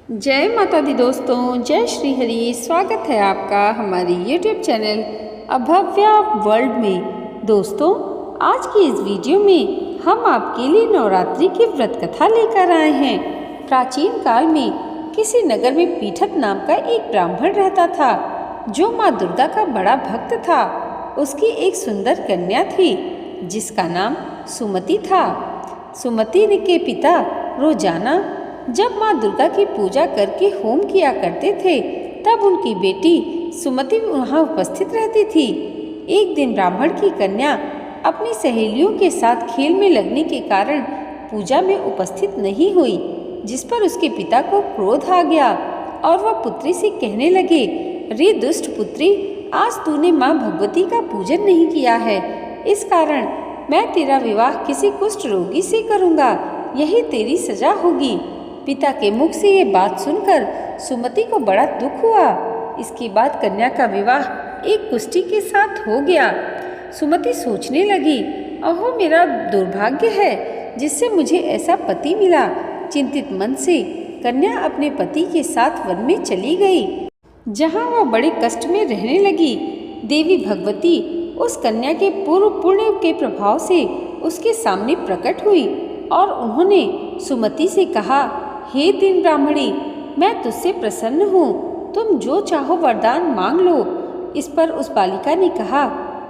जय माता दी दोस्तों, जय श्री हरि। स्वागत है आपका हमारी YouTube चैनल अभव्या वर्ल्ड में। दोस्तों, आज की इस वीडियो में हम आपके लिए नवरात्रि की व्रत कथा लेकर आए हैं। प्राचीन काल में किसी नगर में पीठक नाम का एक ब्राह्मण रहता था, जो माँ दुर्गा का बड़ा भक्त था। उसकी एक सुंदर कन्या थी, जिसका नाम सुमति था। सुमति के पिता रोजाना जब माँ दुर्गा की पूजा करके होम किया करते थे, तब उनकी बेटी सुमति वहाँ उपस्थित रहती थी। एक दिन ब्राह्मण की कन्या अपनी सहेलियों के साथ खेल में लगने के कारण पूजा में उपस्थित नहीं हुई, जिस पर उसके पिता को क्रोध आ गया और वह पुत्री से कहने लगे, रे दुष्ट पुत्री, आज तूने माँ भगवती का पूजन नहीं किया है, इस कारण मैं तेरा विवाह किसी कुष्ठ रोगी से करूँगा, यही तेरी सजा होगी। पिता के मुख से ये बात सुनकर सुमति को बड़ा दुख हुआ। इसके बाद कन्या का विवाह एक कुष्ठी के साथ हो गया। सुमति सोचने लगी, अहो मेरा दुर्भाग्य है जिससे मुझे ऐसा पति मिला। चिंतित मन से कन्या अपने पति के साथ वन में चली गई, जहाँ वह बड़े कष्ट में रहने लगी। देवी भगवती उस कन्या के पूर्व पुण्य के प्रभाव से उसके सामने प्रकट हुई और उन्होंने सुमति से कहा, हे दीन ब्राह्मणी, मैं तुझसे प्रसन्न हूँ, तुम जो चाहो वरदान मांग लो। इस पर उस बालिका ने कहा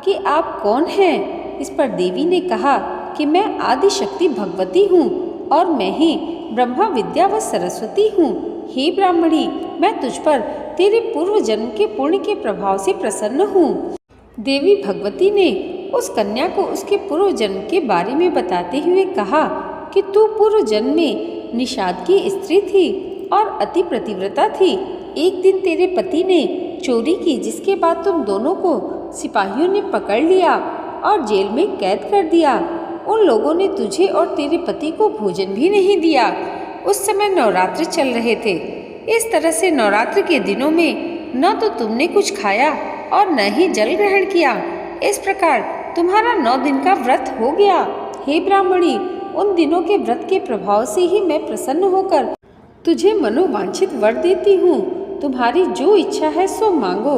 कि आप कौन हैं? इस पर देवी ने कहा कि मैं आदि शक्ति भगवती हूँ और मैं ही ब्रह्मा विद्या व सरस्वती हूँ। हे ब्राह्मणी, मैं तुझ पर तेरे पूर्व जन्म के पुण्य के प्रभाव से प्रसन्न हूँ। देवी भगवती ने उस कन्या को उसके पूर्व जन्म के बारे में बताते हुए कहा कि तू पूर्व जन्म में निषाद की स्त्री थी और अति प्रतिव्रता थी। एक दिन तेरे पति ने चोरी की, जिसके बाद तुम दोनों को सिपाहियों ने पकड़ लिया और जेल में कैद कर दिया। उन लोगों ने तुझे और तेरे पति को भोजन भी नहीं दिया। उस समय नवरात्र चल रहे थे। इस तरह से नवरात्र के दिनों में न तो तुमने कुछ खाया और न ही जल ग्रहण किया। इस प्रकार तुम्हारा 9 दिन का व्रत हो गया। हे ब्राह्मणी, उन दिनों के व्रत के प्रभाव से ही मैं प्रसन्न होकर तुझे मनोवांछित वर देती हूँ। तुम्हारी जो इच्छा है सो मांगो।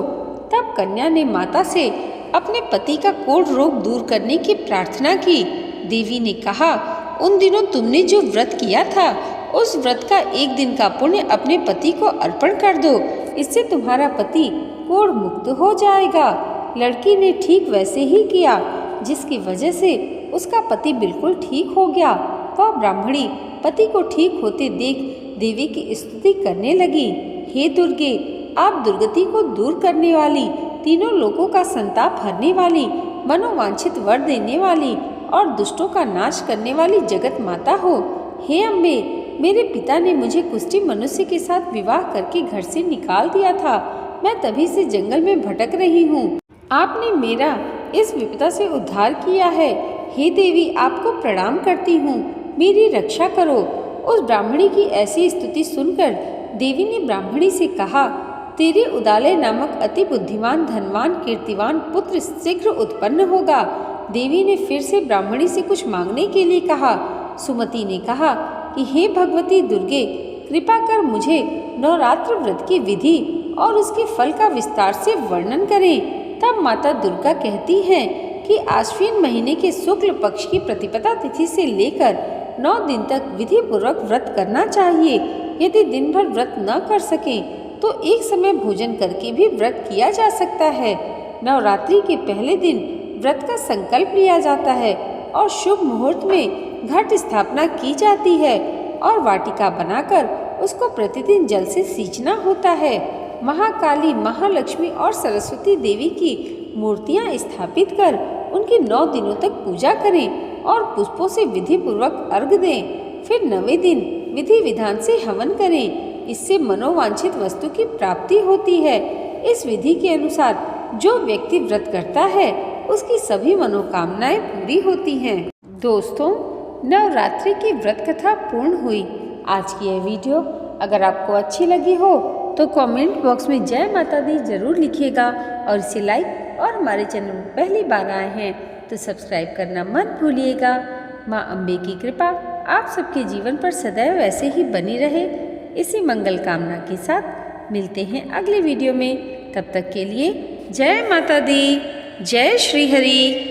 तब कन्या ने माता से अपने पति का कोढ़ रोग दूर करने की प्रार्थना की। देवी ने कहा, उन दिनों तुमने जो व्रत किया था, उस व्रत का एक दिन का पुण्य अपने पति को अर्पण कर दो, इससे तुम्हारा पति कोढ़ मुक्त हो जाएगा। लड़की ने ठीक वैसे ही किया, जिसकी वजह से उसका पति बिल्कुल ठीक हो गया। वह ब्राह्मणी पति को ठीक होते देख देवी की स्तुति करने लगी। हे दुर्गे, आप दुर्गति को दूर करने वाली, तीनों लोगों का संताप हरने वाली, मनोवांछित वर देने वाली और दुष्टों का नाश करने वाली जगत माता हो। हे अम्बे, मेरे पिता ने मुझे कुष्ठी मनुष्य के साथ विवाह करके घर से निकाल दिया था। मैं तभी से जंगल में भटक रही हूँ। आपने मेरा इस विपदा से उद्धार किया है। हे देवी, आपको प्रणाम करती हूँ, मेरी रक्षा करो। उस ब्राह्मणी की ऐसी स्तुति सुनकर देवी ने ब्राह्मणी से कहा, तेरे उदालय नामक अति बुद्धिमान, धनवान, कीर्तिवान पुत्र शीघ्र उत्पन्न होगा। देवी ने फिर से ब्राह्मणी से कुछ मांगने के लिए कहा। सुमति ने कहा कि हे भगवती दुर्गे, कृपा कर मुझे नवरात्र व्रत की विधि और उसके फल का विस्तार से वर्णन करें। तब माता दुर्गा कहती हैं कि आश्विन महीने के शुक्ल पक्ष की प्रतिपदा तिथि से लेकर 9 दिन तक विधि पूर्वक व्रत करना चाहिए। यदि दिन भर व्रत न कर सकें तो एक समय भोजन करके भी व्रत किया जा सकता है। नवरात्रि के पहले दिन व्रत का संकल्प लिया जाता है और शुभ मुहूर्त में घट स्थापना की जाती है और वाटिका बनाकर उसको प्रतिदिन जल से सींचना होता है। महाकाली, महालक्ष्मी और सरस्वती देवी की मूर्तियां स्थापित कर उनकी 9 दिनों तक पूजा करें और पुष्पों से विधि पूर्वक अर्घ दें। फिर 9वें दिन विधि विधान से हवन करें। इससे मनोवांछित वस्तु की प्राप्ति होती है। इस विधि के अनुसार जो व्यक्ति व्रत करता है, उसकी सभी मनोकामनाएं पूरी होती हैं। दोस्तों, नवरात्रि की व्रत कथा पूर्ण हुई। आज की यह वीडियो अगर आपको अच्छी लगी हो तो कमेंट बॉक्स में जय माता दी जरूर लिखिएगा और इसे लाइक और हमारे चैनल में पहली बार आए हैं तो सब्सक्राइब करना मत भूलिएगा। माँ अम्बे की कृपा आप सबके जीवन पर सदैव ऐसे ही बनी रहे, इसी मंगल कामना के साथ मिलते हैं अगले वीडियो में। तब तक के लिए जय माता दी, जय श्री हरि।